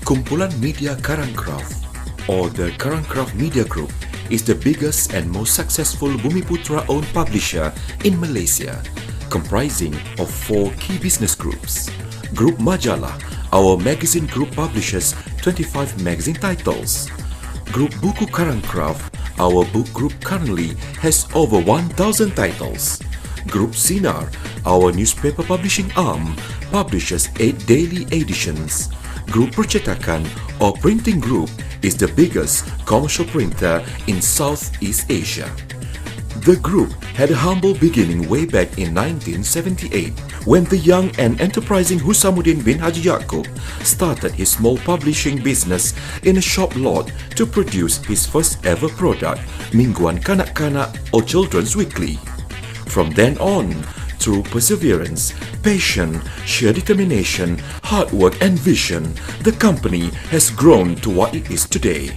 Kumpulan Media Karangkraf, or the Karangkraf Media Group, is the biggest and most successful Bumiputra-owned publisher in Malaysia, comprising of 4 key business groups. Group Majalah, our magazine group, publishes 25 magazine titles. Group Buku Karangkraf, our book group, currently has over 1,000 titles. Group Sinar, our newspaper publishing arm, publishes 8 daily editions. Group Percetakan, or printing group, is the biggest commercial printer in Southeast Asia. The group had a humble beginning way back in 1978 when the young and enterprising Husamuddin bin Haji Yaakob started his small publishing business in a shop lot to produce his first ever product, Mingguan Kanak-Kanak or Children's Weekly. From then on, through perseverance, passion, sheer determination, hard work and vision, the company has grown to what it is today.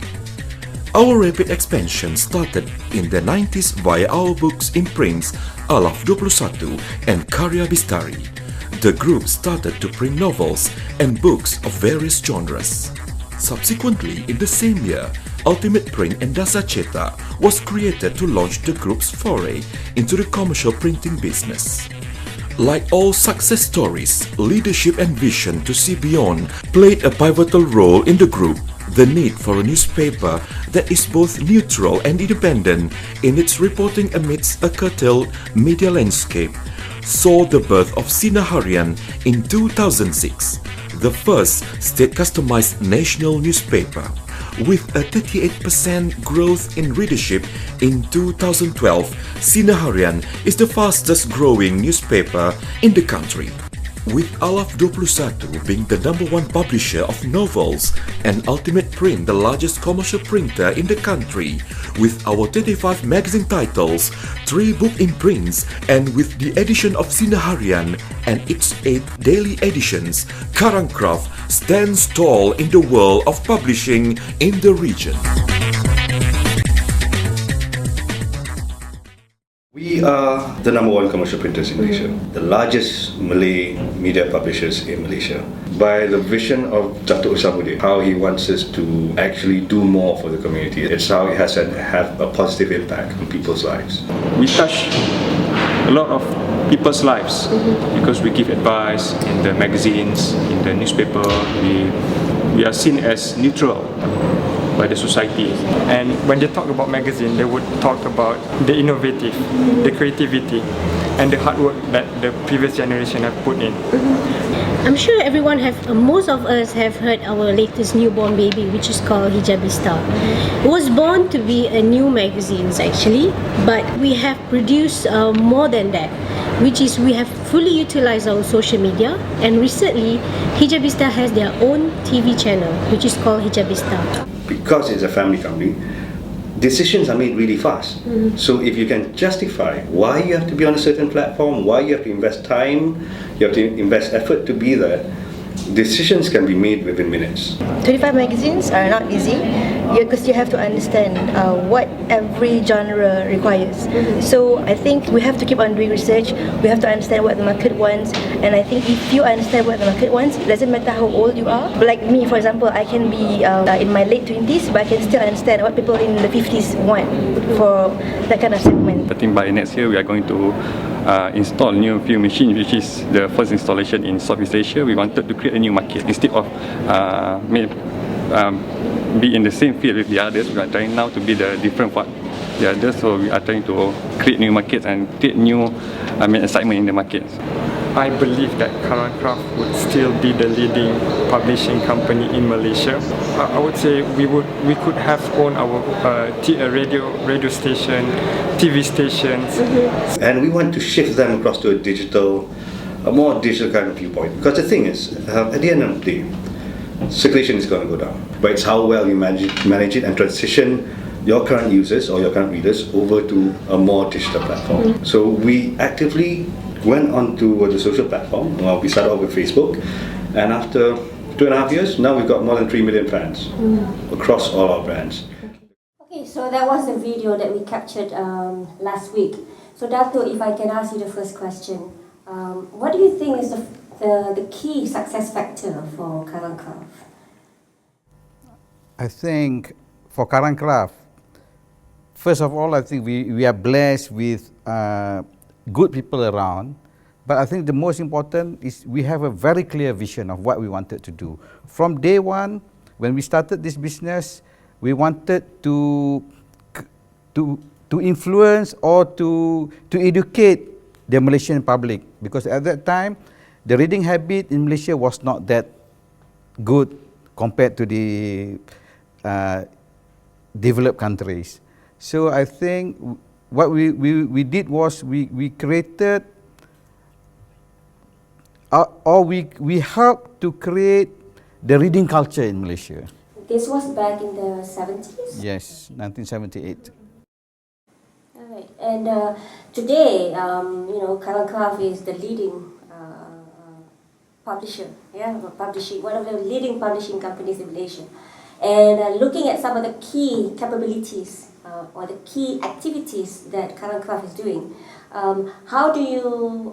Our rapid expansion started in the 90s via our books imprints Alaf 21 and Karya Bistari. The group started to print novels and books of various genres. Subsequently, in the same year, Ultimate Print and Dasa Cetak was created to launch the group's foray into the commercial printing business. Like all success stories, leadership and vision to see beyond played a pivotal role in the group. The need for a newspaper that is both neutral and independent in its reporting amidst a curtailed media landscape saw the birth of Sinar Harian in 2006, the first state-customized national newspaper. With a 38% growth in readership in 2012, Sinar Harian is the fastest growing newspaper in the country. With Alaf 21 being the #1 publisher of novels and Ultimate Print the largest commercial printer in the country, with our 25 magazine titles, 3 book imprints, and with the addition of Sinar Harian and its 8 daily editions, Karangkraf stands tall in the world of publishing in the region. We are the #1 commercial printers in Malaysia, the largest Malay media publishers in Malaysia. By the vision of Datuk Husamuddin, how he wants us to actually do more for the community. It's how it has have a positive impact on people's lives. We touch a lot of people's lives because we give advice in the magazines, in the newspaper. We are seen as neutral by the society. And when they talk about magazine, they would talk about the innovative, the creativity, and the hard work that the previous generation have put in. I'm sure most of us have heard our latest newborn baby, which is called Hijabista. It was born to be a new magazine actually, but we have produced more than that, which is we have fully utilized our social media, and recently Hijabista has their own TV channel, which is called Hijabista. Because it's a family company, decisions are made really fast. So if you can justify why you have to be on a certain platform, why you have to invest time, you have to invest effort to be there, decisions can be made within minutes. 25 magazines are not easy because you have to understand what every genre requires. So I think we have to keep on doing research. We have to understand what the market wants, and I think if you understand what the market wants, it doesn't matter how old you are. Like me, for example, I can be in my late 20s, but I can still understand what people in the 50s want for that kind of segment. I think by next year we are going to install new film machine, which is the first installation in Southeast Asia. We wanted to create a new market instead of be in the same field with the others. We are trying now to be the different part the others. So we are trying to create new markets and create new excitement in the markets. I believe that Karangkraf would still be the leading publishing company in Malaysia. I would say we could have owned our radio station, TV stations. And we want to shift them across to a more digital kind of viewpoint. Because the thing is, at the end of the day, circulation is going to go down. But it's how well you manage it and transition your current users or your current readers over to a more digital platform. So we actively went on to the social platform. We started off with Facebook, and after 2.5 years, now we've got more than 3 million fans across all our brands. Okay, so that was the video that we captured last week. So Dato, if I can ask you the first question, what do you think is the key success factor for Karangkraf? I think for Karangkraf, first of all, I think we are blessed with good people around. But I think the most important is we have a very clear vision of what we wanted to do. From day one, when we started this business, we wanted to influence or to educate the Malaysian public, because at that time, the reading habit in Malaysia was not that good compared to the developed countries. So I think what we did was we created or we helped to create the reading culture in Malaysia. This was back in the 70s? Yes, 1978. All right. And today, Karangkraf is the leading publisher, one of the leading publishing companies in Malaysia. And looking at some of the key capabilities or the key activities that Karangkraf is doing, how do you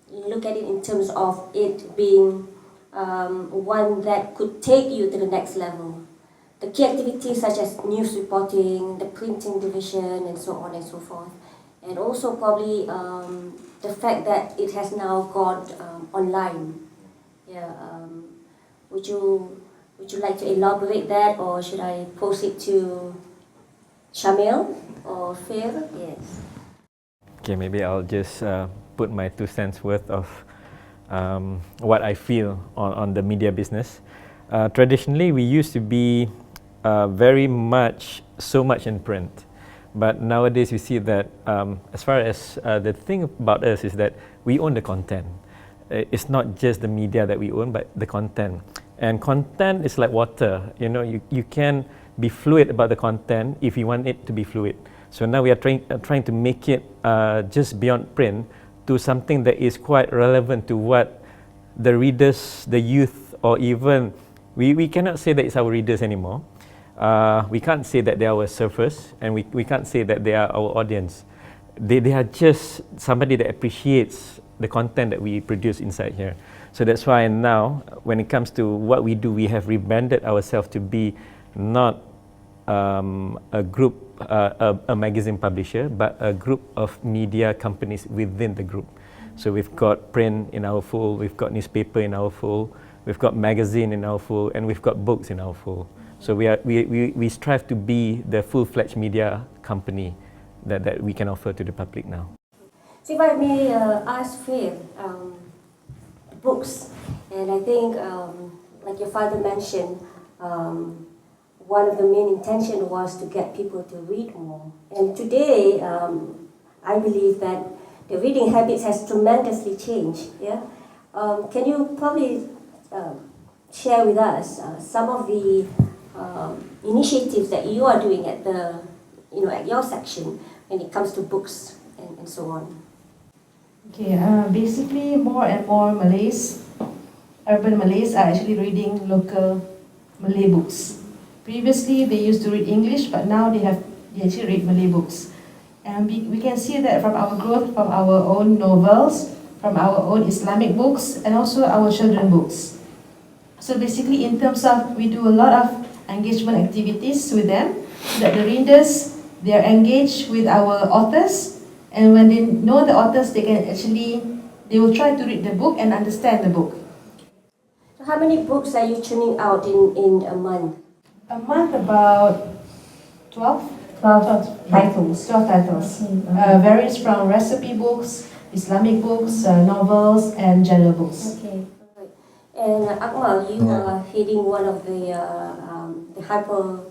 look at it in terms of it being one that could take you to the next level? The key activities such as news reporting, the printing division, and so on and so forth. And also probably the fact that it has now gone online. Yeah. Would you like to elaborate that, or should I post it to Shamil or Phil? Yes. Okay, maybe I'll just put my 2 cents worth of what I feel on the media business. Traditionally, we used to be very much, so much in print. But nowadays we see that as far as the thing about us is that we own the content. It's not just the media that we own, but the content. And content is like water. You know, you can be fluid about the content if you want it to be fluid. So now we are trying to make it just beyond print to something that is quite relevant to what the readers, the youth, or even, we cannot say that it's our readers anymore. We can't say that they are our surfers, and we can't say that they are our audience. They are just somebody that appreciates the content that we produce inside here. So that's why now, when it comes to what we do, we have rebranded ourselves to be not a group, a magazine publisher, but a group of media companies within the group. So we've got print in our fold, we've got newspaper in our fold, we've got magazine in our fold, and we've got books in our fold. So we strive to be the full-fledged media company that we can offer to the public now. So if I may ask Phil, books, and I think like your father mentioned, one of the main intention was to get people to read more. And today, I believe that the reading habits has tremendously changed. Yeah, can you probably share with us some of the initiatives that you are doing at the, at your section when it comes to books and so on? Okay, basically more and more Malays, urban Malays are actually reading local Malay books. Previously they used to read English, but now they actually read Malay books. And we can see that from our growth from our own novels, from our own Islamic books, and also our children books. So basically in terms of, we do a lot of engagement activities with them, so that the readers, they are engaged with our authors, and when they know the authors, they will try to read the book and understand the book. So how many books are you churning out in a month? A month, about 12 titles. 12 titles. Varies from recipe books, Islamic books, novels, and general books. Okay. And Akmal, you are heading one of the hyper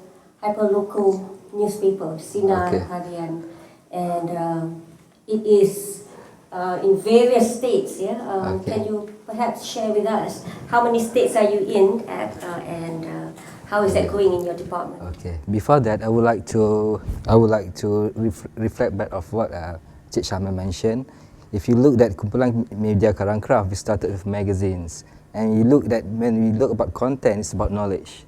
local newspaper, Sinar Harian, and it is in various states. Yeah. Can you perhaps share with us how many states are you in at, and how is that going in your department? Okay. Before that, I would like to reflect back of what Cik Syamil mentioned. If you look at Kumpulan Media Karangkraf, we started with magazines. And you look at, when we look about content, it's about knowledge.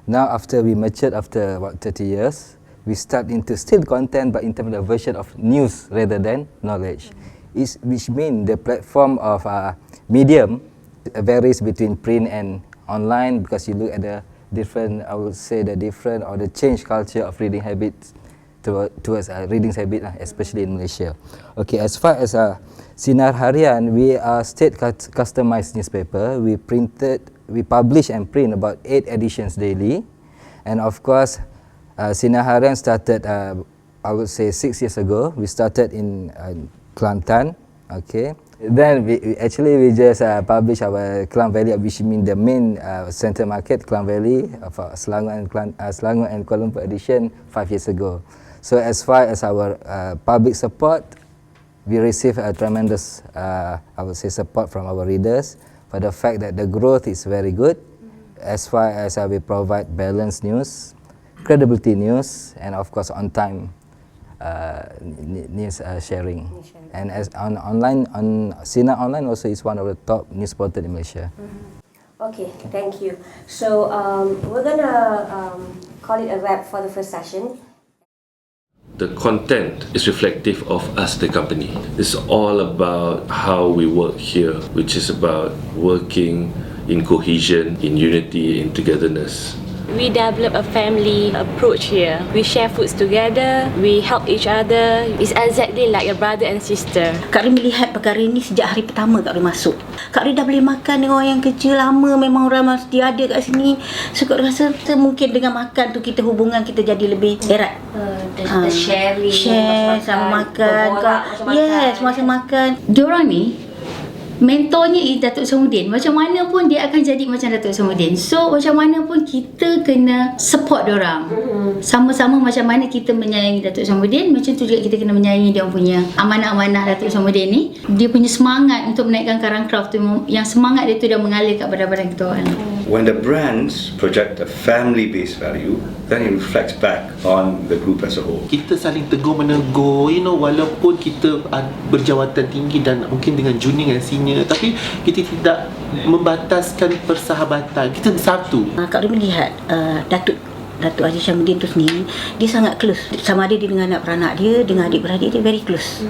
Now after we matured after about 30 years, we start into still content, but in terms of the version of news rather than knowledge. Which means the platform of medium varies between print and online, because you look at the different, I would say the different or the change culture of reading habits towards reading habit, especially in Malaysia. Okay, as far as Sinar Harian, we are state customized newspaper. We publish and print about 8 editions daily, and of course, Sinar Harian started, I would say 6 years ago. We started in Kelantan. Okay, then we just publish our Klang Valley, which means the main central market, Klang Valley, for Selangor and Kuala Lumpur edition 5 years ago. So as far as our public support, we receive a tremendous, I would say, support from our readers for the fact that the growth is very good. As far as we provide balanced news, credibility news, and of course on time news sharing. And as on Sinar Online also is one of the top news portal in Malaysia. Okay, thank you. So we're gonna call it a wrap for the first session. The content is reflective of us, the company. It's all about how we work here, which is about working in cohesion, in unity, in togetherness. We develop a family approach here. We share foods together, we help each other. It's exactly like a brother and sister. Kak Rin melihat perkara ini sejak hari pertama Kak Rin masuk. Kak Rin dah boleh makan dengan orang yang kerja lama, memang orang mesti ada kat sini. So Kak rasa mungkin dengan makan tu kita hubungan kita jadi lebih erat. The sharing, share sama makan. Yes, masa makan. Diorang ni mentornya is Datuk Samudin. Macam mana pun dia akan jadi macam Datuk Samudin. So macam mana pun kita kena support diorang. Sama-sama macam mana kita menyayangi Datuk Samudin, macam tu juga kita kena menyayangi dia punya amanah-amanah Datuk Samudin ni. Dia punya semangat untuk menaikkan Karangkraf tu, yang semangat dia tu dah mengalir kat badan-badan kita orang. When the brands project a family-based value, then it reflects back on the group as a whole. Kita saling tegur-menegur, walaupun kita berjawatan tinggi dan mungkin dengan junior dan senior, tapi kita tidak membataskan persahabatan. Kita bersatu. Kak Rin melihat Datuk Aziz Syamudin tu sendiri, dia sangat close. Sama ada dia dengan anak beranak dia, dengan adik-beradik dia, very close.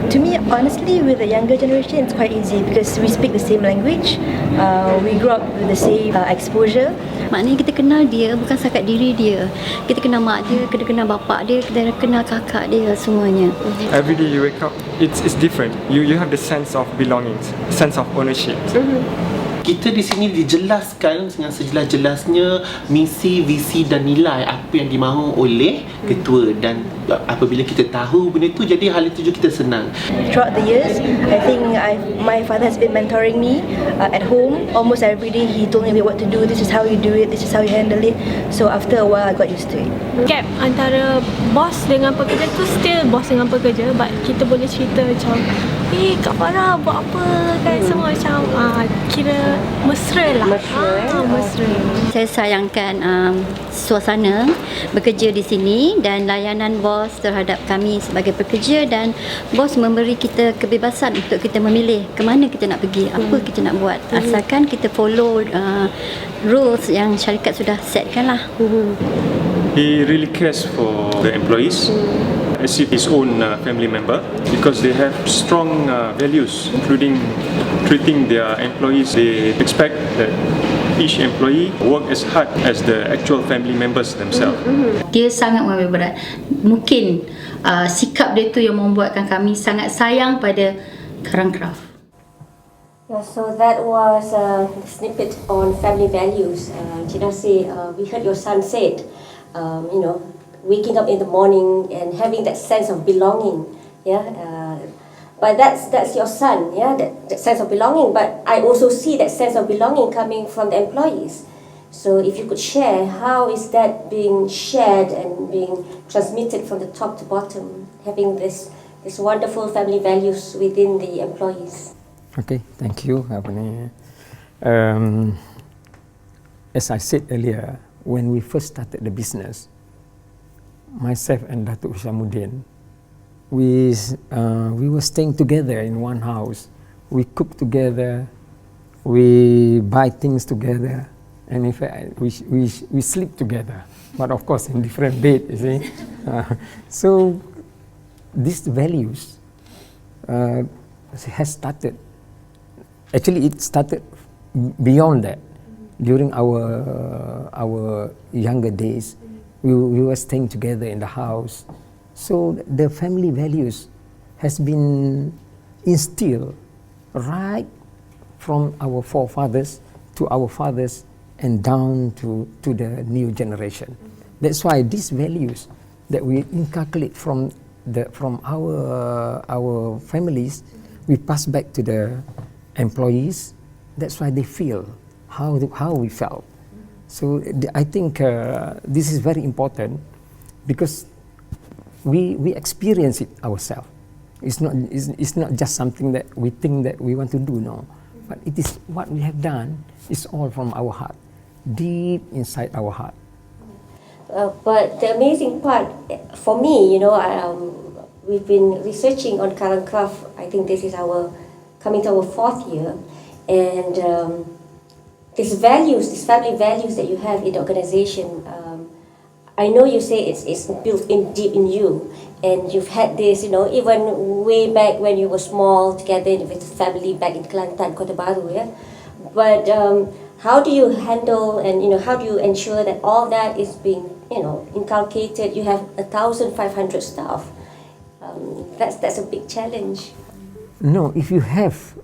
To me, honestly, with the younger generation, it's quite easy because we speak the same language. We grew up with the same exposure. Maknanya kita kenal dia bukan setakat diri dia. Kita kenal mak dia, kita kenal bapak dia, kita kenal kakak dia, semuanya. Every day you wake up, it's different. You have the sense of belonging, sense of ownership. Kita di sini dijelaskan dengan sejelas-jelasnya misi, visi dan nilai apa yang dimahu oleh ketua, dan apabila kita tahu benda tu, jadi hal itu juga kita senang. Throughout the years, I think my father has been mentoring me at home. Almost every day he told me what to do. This is how you do it. This is how you handle it. So after a while I got used to it. Gap antara bos dengan pekerja tu still bos dengan pekerja, but kita boleh cerita macam Kak Farah buat apa kan, semua macam kira mesra lah. Mesra. Saya sayangkan suasana bekerja di sini dan layanan bos terhadap kami sebagai pekerja, dan bos memberi kita kebebasan untuk kita memilih ke mana kita nak pergi, apa kita nak buat, asalkan kita follow rules yang syarikat sudah setkan lah. He really cares for the employees as if his own family member, because they have strong values, including treating their employees. They expect that each employee work as hard as the actual family members themselves. Dia sangat mengambil berat. Mungkin sikap dia tu yang membuatkan kami sangat sayang pada Karangkraf. Yeah, so that was a snippet on family values. Cik Nasir, we heard your son said, waking up in the morning and having that sense of belonging. Yeah, but that's your son. Yeah, that sense of belonging. But I also see that sense of belonging coming from the employees. So if you could share, how is that being shared and being transmitted from the top to bottom, having this wonderful family values within the employees? Okay, thank you. As I said earlier, when we first started the business, myself and Datuk Syamudin, we were staying together in one house. We cook together, we buy things together, and in fact, we sleep together. But of course, in different bed, you see. So these values has started. Actually, it started beyond that. during our younger days, we were staying together in the house. So the family values has been instilled right from our forefathers to our fathers and down to the new generation. That's why these values that we inculcate from our families, we pass back to the employees. That's why they feel how we felt. So I think this is very important because we experience it ourselves. It's not just something that we think that we want to do, no. But it is what we have done. It's all from our heart, deep inside our heart. But the amazing part for me, we've been researching on Karangkraf. I think this is coming to our 4th year, and these family values that you have in the organization. I know you say it's built in deep in you, and you've had this, even way back when you were small, together with the family back in Kelantan, Kota Baru, yeah. But how do you handle and how do you ensure that all that is being inculcated? You have 1,500 staff. That's a big challenge. No, if you have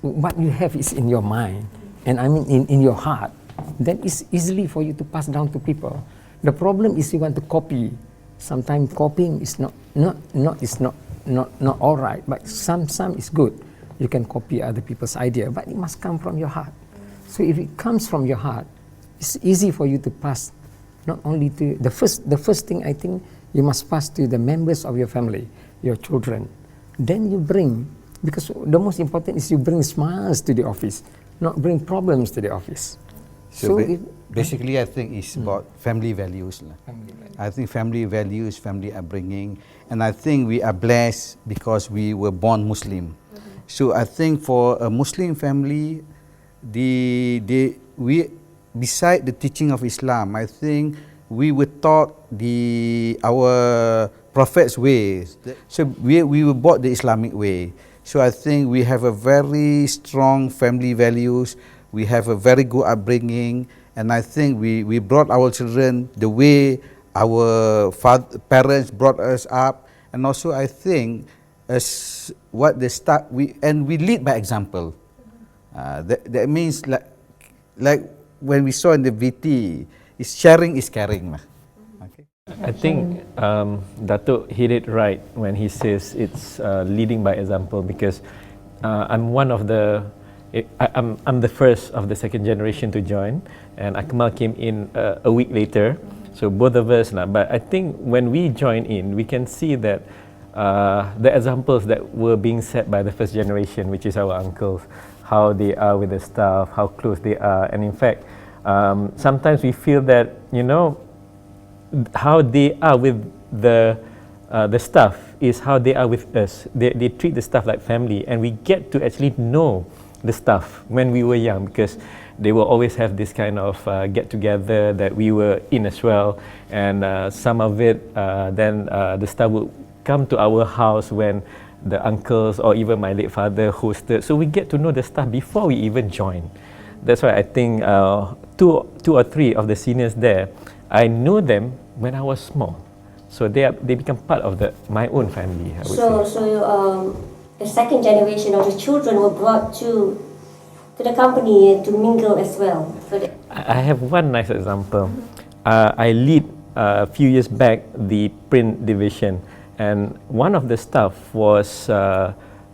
what you have is in your mind, and I mean in your heart, then it's easily for you to pass down to people. The problem is you want to copy. Sometimes copying is not all right, but some is good. You can copy other people's idea, but it must come from your heart. So if it comes from your heart, it's easy for you to pass. Not only to the first thing, I think you must pass to the members of your family, your children. Then you bring, because the most important is you bring smiles to the office, not bring problems to the office. So basically, I think it's about family values. I think family values, family upbringing, and I think we are blessed because we were born Muslim. So I think for a Muslim family, we beside the teaching of Islam, I think we were taught our Prophet's ways. So we were brought the Islamic way. So I think we have a very strong family values. We have a very good upbringing, and I think we brought our children the way our parents brought us up, and also I think as what they start we lead by example. That means like when we saw in the VT, is sharing is caring. Okay. I think Datuk hit it right when he says it's leading by example, because I'm the first of the second generation to join, and Akmal came in a week later. So both of us, but I think when we join in, we can see that the examples that were being set by the first generation, which is our uncles, how they are with the staff, how close they are, and in fact, sometimes we feel that how they are with the staff is how they are with us. They treat the staff like family, and we get to actually know the staff when we were young, because they will always have this kind of get together that we were in as well, and some of it then the staff would come to our house when the uncles or even my late father hosted, so we get to know the staff before we even join. That's why I think two or three of the seniors there, I know them when I was small, so they become part of my own family, I would say. So the second generation of the children were brought to the company to mingle as well. I have one nice example. I lead a few years back the print division, and one of the staff was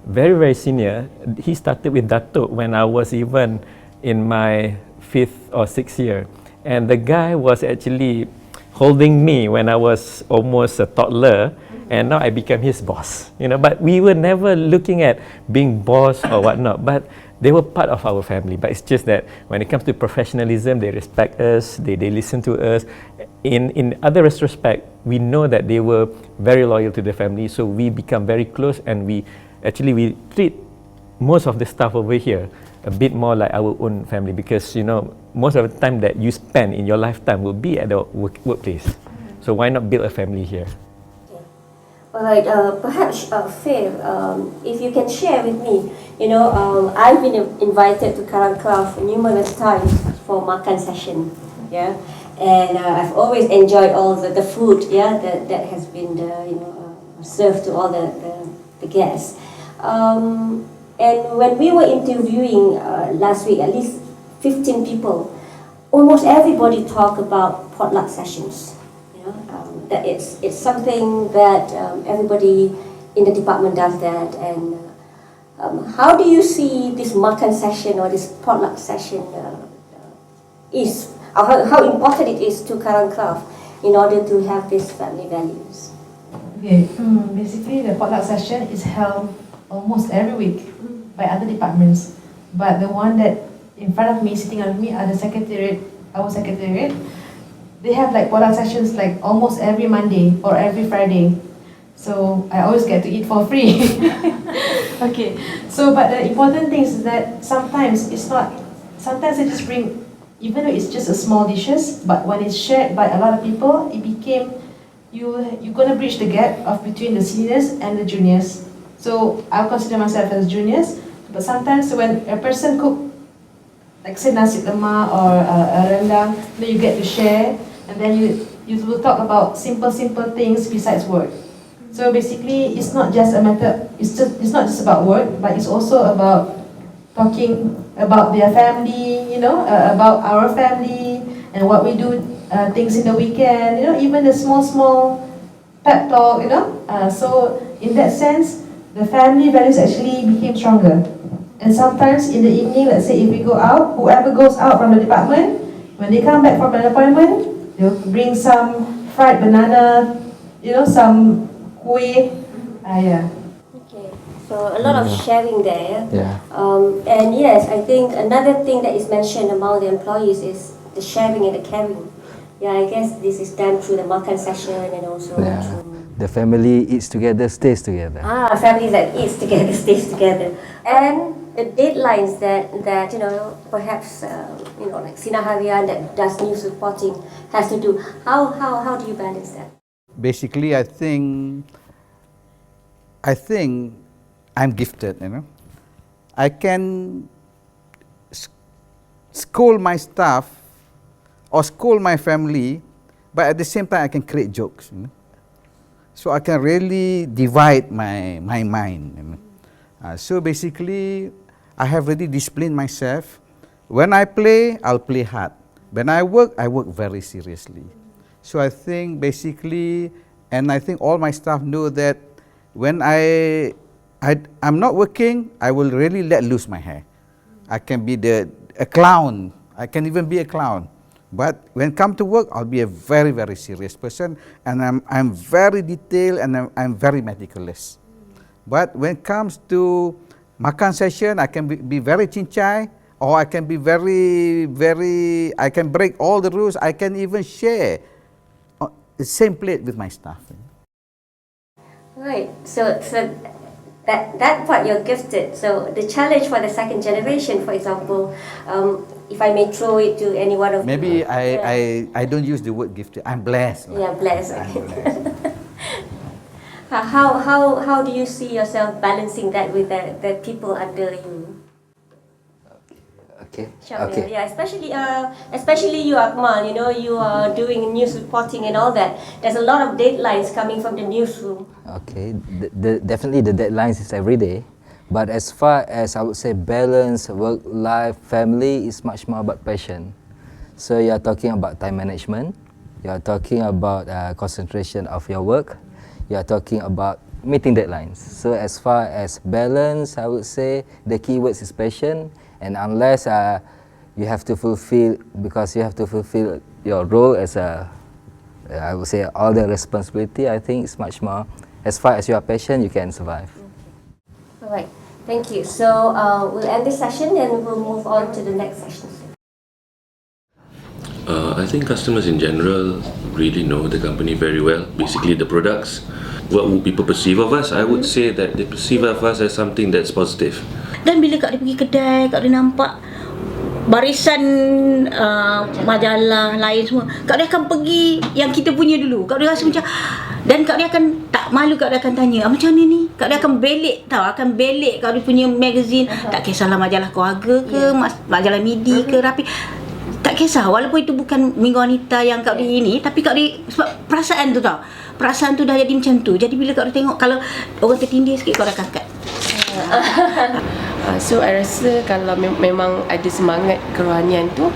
very, very senior. He started with Datuk when I was even in my 5th or 6th year, and the guy was actually holding me when I was almost a toddler, and now I became his boss. But we were never looking at being boss or whatnot, but they were part of our family. But it's just that when it comes to professionalism, they respect us, they listen to us. In other retrospect, we know that they were very loyal to the family, so we become very close, and we treat most of the staff over here a bit more like our own family, because most of the time that you spend in your lifetime will be at the workplace. So why not build a family here? Alright, perhaps Fair, if you can share with me, I've been invited to Karangkraf numerous times for makan session, yeah. And I've always enjoyed all the food, yeah, that has been served to all the guests. And when we were interviewing last week, at least 15 people, almost everybody talked about potluck sessions. That it's something that everybody in the department does that. And how do you see this makan session or this potluck session is? How important it is to Karangkraf in order to have these family values? Okay, basically the potluck session is held almost every week by other departments, but the one that in front of me, sitting on me, are the secretariat, our secretariat. They have like potluck sessions like almost every Monday or every Friday. So I always get to eat for free. Okay, so but the important thing is that sometimes it's not, sometimes I just bring, even though it's just a small dishes, but when it's shared by a lot of people, it became, you're gonna bridge the gap of between the seniors and the juniors. So I'll consider myself as juniors, but sometimes when a person cook, like say nasi lemak or a rendang, then you get to share, and then you will talk about simple things besides work. So basically, it's not just a matter, it's not just about work, but it's also about talking about their family, about our family and what we do, things in the weekend, even the small pep talk, so in that sense, the family values actually became stronger. And sometimes in the evening, let's say if we go out, whoever goes out from the department, when they come back from an appointment, they'll bring some fried banana, some kuih, yeah. So a lot of sharing there. Yeah. And yes, I think another thing that is mentioned among the employees is the sharing and the caring. Yeah, I guess this is done through the makan session and also through... The family eats together, stays together. Families that eats together, stays together. And the deadlines that perhaps, like Sinar Harian that does news reporting has to do. How do you balance that? Basically, I think I'm gifted, I can scold my staff or scold my family, but at the same time I can create jokes. So I can really divide my mind. So basically, I have really disciplined myself. When I play, I'll play hard. When I work very seriously. So I think basically, and I think all my staff know that when I'm not working, I will really let loose my hair. I can be a clown. I can even be a clown. But when come to work, I'll be a very, very serious person, and I'm very detailed and I'm very meticulous. But when it comes to makan session, I can be very cincai, or I can be I can break all the rules. I can even share the same plate with my staff. Right. So that part you're gifted. So the challenge for the second generation, for example, if I may throw it to any one of maybe I don't use the word gifted. I'm blessed. Yeah, blessed. How do you see yourself balancing that with the people under you? Okay. Okay. Yeah, especially you, Akmal. You are doing news reporting and all that. There's a lot of deadlines coming from the newsroom. Okay, definitely the deadlines is every day. But as far as I would say balance, work, life, family is much more about passion. So you are talking about time management. You are talking about concentration of your work. You are talking about meeting deadlines. So as far as balance, I would say the key words is passion. And unless you have to fulfill, because you have to fulfill your role as I would say all the responsibility, I think it's much more, as far as you are patient, you can survive. All right, thank you. So we'll end this session and we'll move on to the next session. I think customers in general really know the company very well. Basically the products. What would people perceive of us? I would say that they perceive of us as something that's positive. Dan bila Kak dia pergi kedai, Kak dia nampak barisan majalah lain semua, Kak dia akan pergi yang kita punya dulu. Kak dia rasa macam, dan Kak dia akan tak malu, Kak dia akan tanya, macam mana ni? Kak dia akan belik akan belik Kak dia punya magazine. Tak kisahlah majalah keluarga ke, majalah midi ke, rapi. Tak kisah, walaupun itu bukan minggu wanita yang Kak Ri ini, tapi Kak Ri, sebab perasaan tu tau, perasaan tu dah jadi macam tu. Jadi bila Kak Ri tengok, kalau orang tertindih sikit, kau dah kakak. So I rasa kalau memang ada semangat kerohanian tu,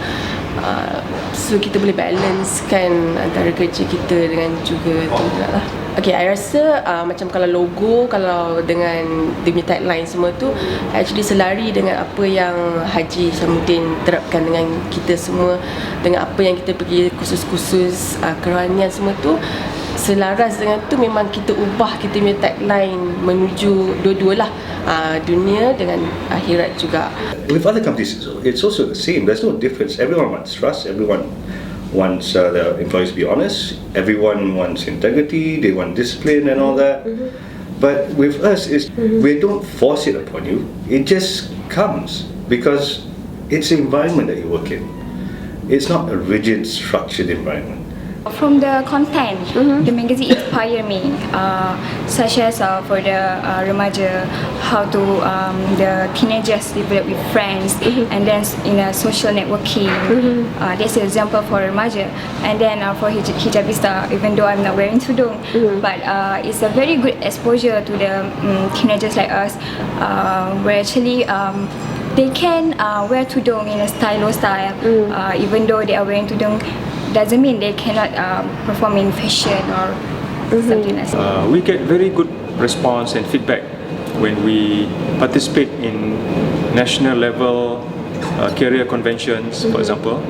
so kita boleh balancekan antara kerja kita dengan juga tu juga lah. Okay, I rasa macam kalau logo, kalau dengan dia punya tagline semua tu actually selari dengan apa yang Haji Samuddin terapkan dengan kita semua, dengan apa yang kita pergi kursus-kursus kerohanian semua tu. Selaras dengan tu memang kita ubah kita punya tagline menuju dua-dua lah, dunia dengan akhirat juga. With other companies, it's also the same. There's no difference. Everyone wants trust. Everyone wants their employees to be honest. Everyone wants integrity. They want discipline and all that. But with us, we don't force it upon you. It just comes because it's the environment that you work in. It's not a rigid, structured environment. From the content, the magazine inspire me, such as for the remaja, how to the teenagers develop with friends, and then in a social networking. That's an example for remaja. And then for hijabista, even though I'm not wearing tudung, but it's a very good exposure to the teenagers like us, where actually they can wear tudung in a stylo style, even though they are wearing tudung. Doesn't mean they cannot perform in fashion or something like that. We get very good response and feedback when we participate in national level career conventions, for example.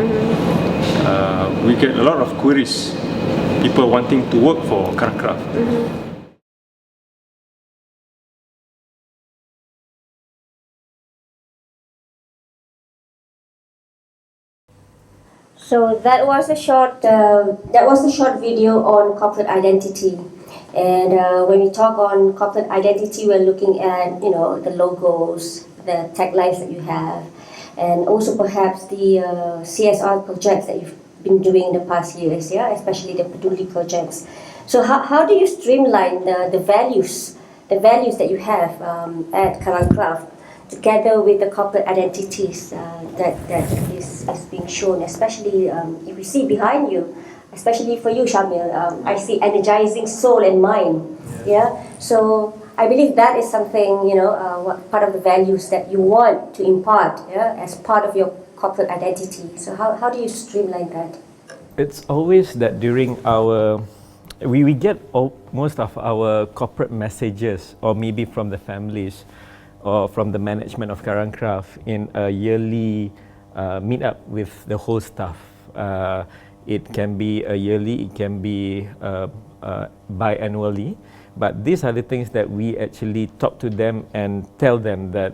We get a lot of queries, people wanting to work for Karangkraf. So that was a short video on corporate identity. And when we talk on corporate identity, we're looking at the logos, the taglines that you have, and also perhaps the CSR projects that you've been doing in the past years, especially the Peduli projects. So how do you streamline the values that you have at Karangkraf, together with the corporate identities that is being shown, especially if you see behind you, especially for you, Shamil, I see energizing soul and mind. So I believe that is something, what part of the values that you want to impart, as part of your corporate identity. So how do you streamline that? It's always that during our we get most of our corporate messages, or maybe from the families or from the management of Karangkraf, in a yearly meet up with the whole staff. It can be a yearly, it can be biannually, but these are the things that we actually talk to them and tell them that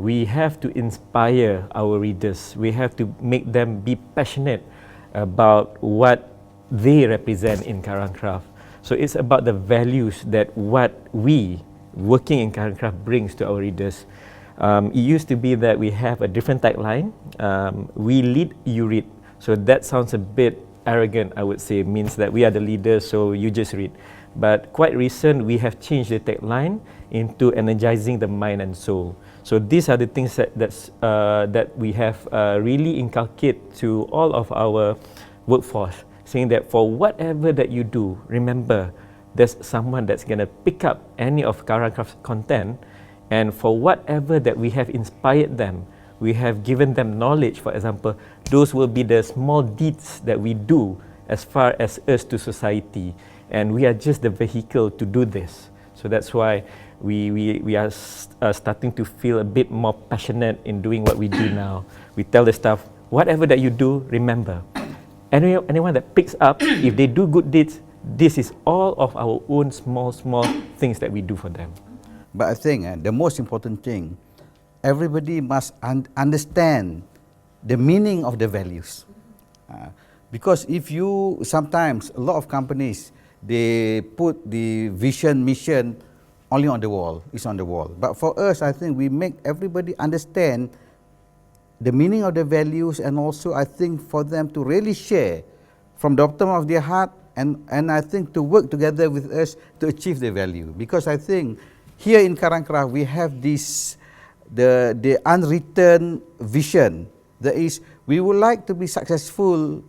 we have to inspire our readers. We have to make them be passionate about what they represent in Karangkraf. So it's about the values that what we working in Karangkraf brings to our readers. It used to be that we have a different tagline. We lead, you read. So that sounds a bit arrogant, I would say. It means that we are the leaders, so you just read. But quite recent, we have changed the tagline into energizing the mind and soul. So these are the things that we have really inculcate to all of our workforce, saying that for whatever that you do, remember, there's someone that's going to pick up any of Karangkraf's content, and for whatever that we have inspired them, we have given them knowledge. For example, those will be the small deeds that we do as far as us to society, and we are just the vehicle to do this. So that's why we are starting to feel a bit more passionate in doing what we do now. We tell the staff, whatever that you do, remember, anyone that picks up, if they do good deeds, this is all of our own small things that we do for them. But I think the most important thing, everybody must understand the meaning of the values. Because if you, sometimes a lot of companies, they put the vision, mission only on the wall, it's on the wall. But for us, I think we make everybody understand the meaning of the values, and also I think for them to really share from the bottom of their heart, and I think to work together with us to achieve the value. Because I think here in Karangkraf we have this, the unwritten vision, that is, we would like to be successful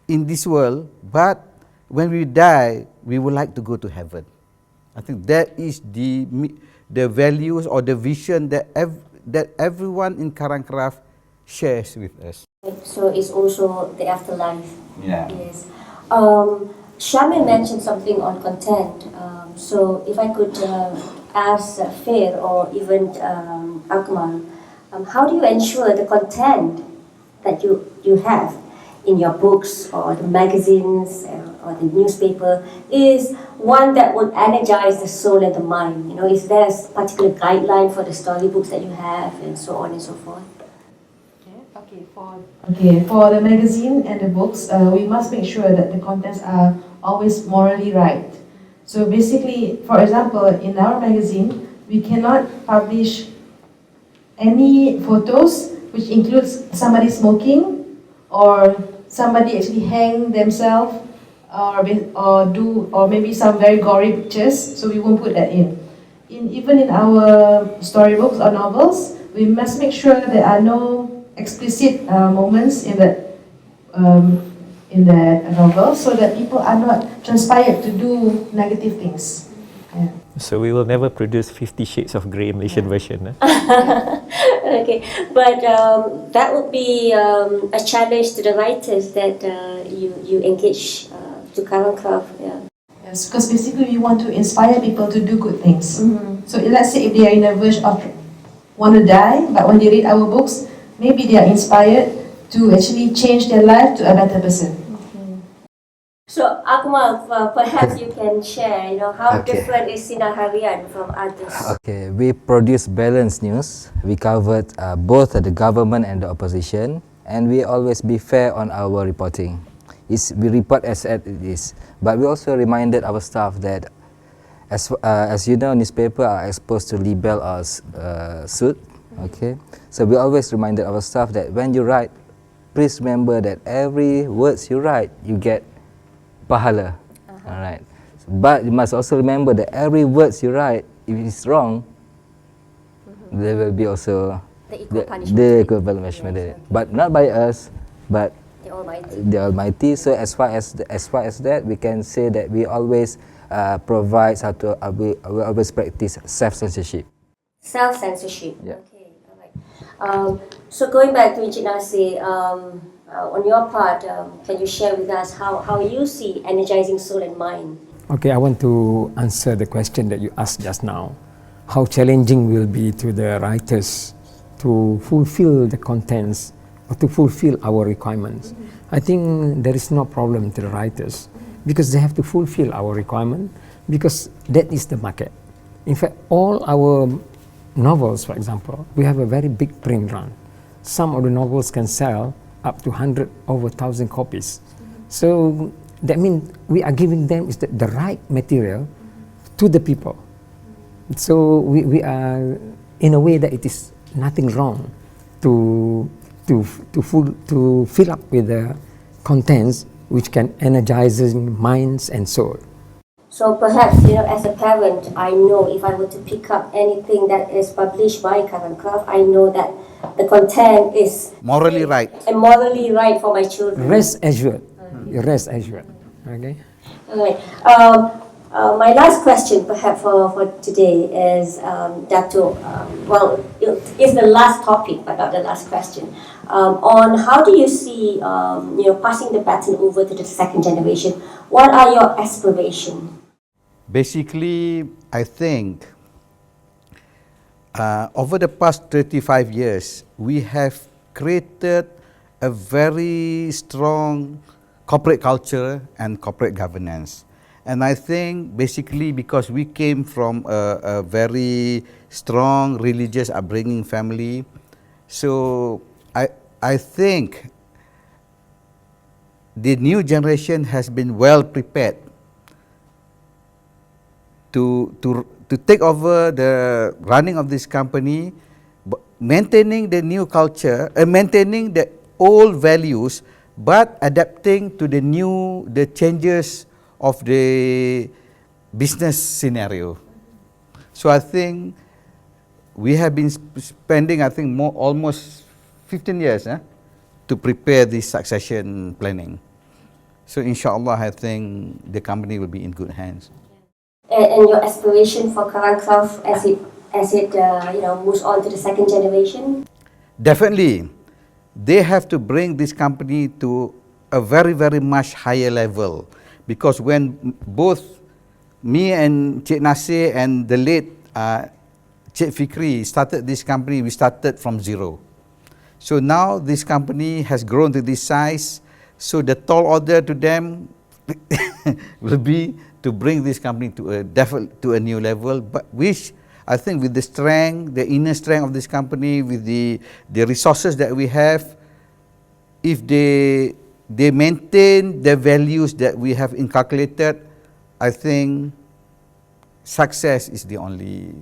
in this world, but when we die, we would like to go to heaven. I think that is the values or the vision that everyone in Karangkraf shares with us. So it's also the afterlife. Yeah. Yes. Shaman mentioned something on content. So if I could ask Fair or even Akmal, how do you ensure the content that you have in your books or the magazines or the newspaper is one that would energize the soul and the mind? You know, is there a particular guideline for the storybooks that you have and so on and so forth? Okay, for the magazine and the books, we must make sure that the contents are always morally right. So basically, for example, in our magazine, we cannot publish any photos which includes somebody smoking or somebody actually hang themselves or maybe some very gory pictures, so we won't put that in. Even in our storybooks or novels, we must make sure there are no explicit moments in the novel, so that people are not transpired to do negative things. Yeah. So we will never produce 50 Shades of Grey Malaysian version. Okay, but that would be a challenge to the writers that you engage to Karangkraf. Yeah. Yes, because basically we want to inspire people to do good things. So let's say if they are in a verge of want to die, but when they read our books, maybe they are inspired to actually change their life to a better person. So Akmal, perhaps you can share, how different is Sinar Harian from others? Okay, we produce balanced news. We covered both the government and the opposition, and we always be fair on our reporting. We report as it is, but we also reminded our staff that, as you know, newspaper are exposed to libel or suit. Okay, so we always reminded our staff that when you write, please remember that every words you write, you get pahala. All right, but you must also remember that every words you write, if it's wrong, there will be also the equal punishment. But not by us, but the Almighty. So as far as that, we can say that we always provide we always practice self-censorship. Self-censorship. Yeah. Okay. All right. So going back to Encik Nasir, on your part, can you share with us how you see energizing soul and mind? Okay, I want to answer the question that you asked just now. How challenging will be to the writers to fulfill the contents or to fulfill our requirements? I think there is no problem to the writers because they have to fulfill our requirement because that is the market. In fact, all our novels, for example, we have a very big print run. Some of the novels can sell up to 100 over 1,000 copies. So that means we are giving them the right material to the people. So we are in a way that it is nothing wrong to fill up with the contents which can energize minds and soul. So perhaps, as a parent, I know if I were to pick up anything that is published by Karangkraf, I know that the content is morally right. And morally right for my children. Rest assured. Rest assured. Okay. All right. My last question, perhaps for today, is Dato. Well, it's the last topic, but not the last question. On how do you see, passing the baton over to the second generation? What are your aspirations? Basically, I think over the past 35 years, we have created a very strong corporate culture and corporate governance. And I think basically because we came from a very strong religious upbringing family, so I think the new generation has been well prepared to take over the running of this company, maintaining the new culture, maintaining the old values, but adapting to the changes of the business scenario. So I think we have been spending, almost 15 years to prepare this succession planning. So inshallah, I think the company will be in good hands. And your aspiration for Karangkraf as it moves on to the second generation? Definitely, they have to bring this company to a very, very much higher level, because when both me and Cik Nasir and the late Cik Fikri started this company, we started from zero. So now this company has grown to this size, so the tall order to them will be to bring this company to a new level, but which I think with the strength, the inner strength of this company, with the resources that we have, if they maintain the values that we have inculcated, I think success is the only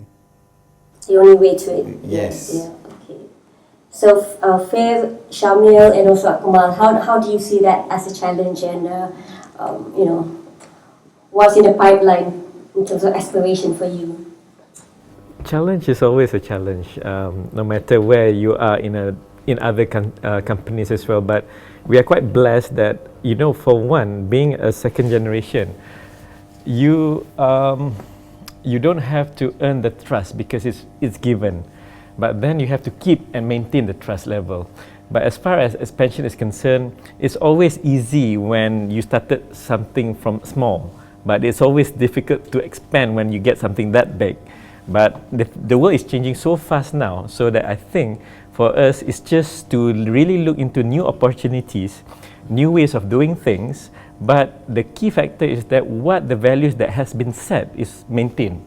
way to it. Yes. Yeah. Okay. So Fair, Shamil, and also Akmal, how do you see that as a challenge, and what's in the pipeline in terms of aspiration for you? Challenge is always a challenge, no matter where you are in other companies as well. But we are quite blessed that, for one, being a second generation, you don't have to earn the trust because it's given, but then you have to keep and maintain the trust level. But as far as expansion is concerned, it's always easy when you started something from small, but it's always difficult to expand when you get something that big. But the world is changing so fast now, so that I think for us it's just to really look into new opportunities, new ways of doing things. But the key factor is that what the values that has been set is maintained.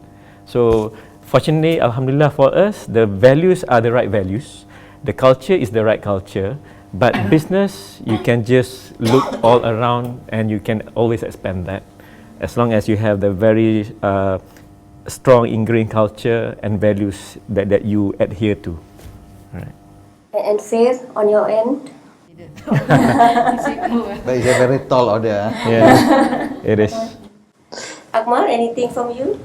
So fortunately, alhamdulillah, for us, the values are the right values, the culture is the right culture, but business, you can just look all around and you can always expand that, as long as you have the very strong ingrained culture and values that you adhere to. Right. And Fair, on your end? But it's a very tall order. Yeah, it is. Akmal, anything from you?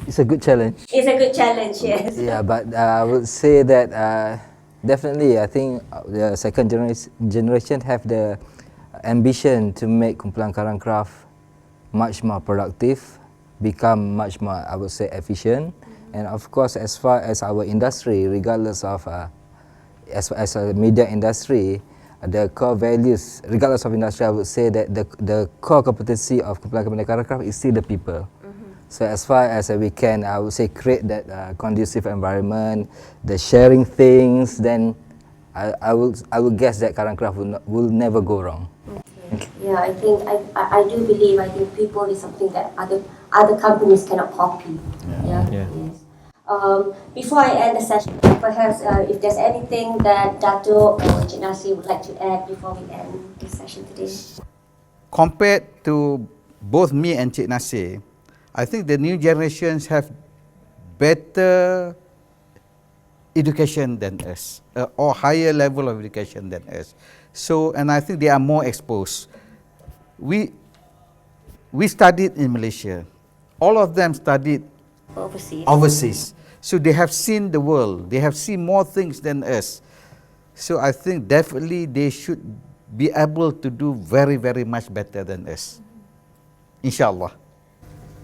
It's a good challenge. It's a good challenge, yes. Yeah, but I would say that definitely, I think the second generation have the ambition to make kumpulan Karangkraf much more productive, become much more, I would say, efficient. And of course, as far as our industry, regardless of as a media industry, the core values, regardless of industry, I would say that the core competency of kumpulan Karangkraf is still the people. So as far as we can, I would say, create that conducive environment, the sharing things, then I will guess that Karangkraf will never go wrong. Okay. Yeah, I think I do believe people is something that other companies cannot copy. Yeah. Yes. Before I end the session, perhaps if there's anything that Dato or Cik Nasir would like to add before we end the session today. Compared to both me and Cik Nasir, I think the new generations have better education than us, or higher level of education than us. So, and I think they are more exposed. We studied in Malaysia. All of them studied overseas. So they have seen the world. They have seen more things than us. So I think definitely they should be able to do very, very much better than us. Inshallah.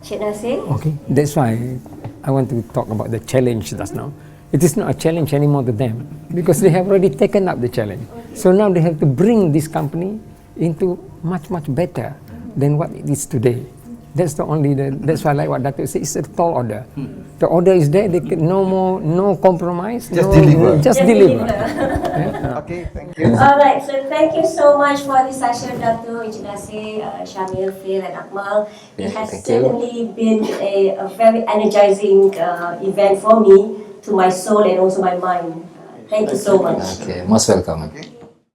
Cik Nasir? Okay, that's why I want to talk about the challenge just now. It is not a challenge anymore to them because they have already taken up the challenge. So now they have to bring this company into much, much better than what it is today. That's that's why I like what Dato said, it's a tall order. The order is there, they can no compromise. Deliver. Just deliver. Yeah. Okay, thank you. Alright, so thank you so much for this session, Dato, Cik Nasir, Shamil, Fair and Akmal. It has certainly been a very energizing event for me, to my soul and also my mind. Thank you so much. Okay, most welcome. Okay.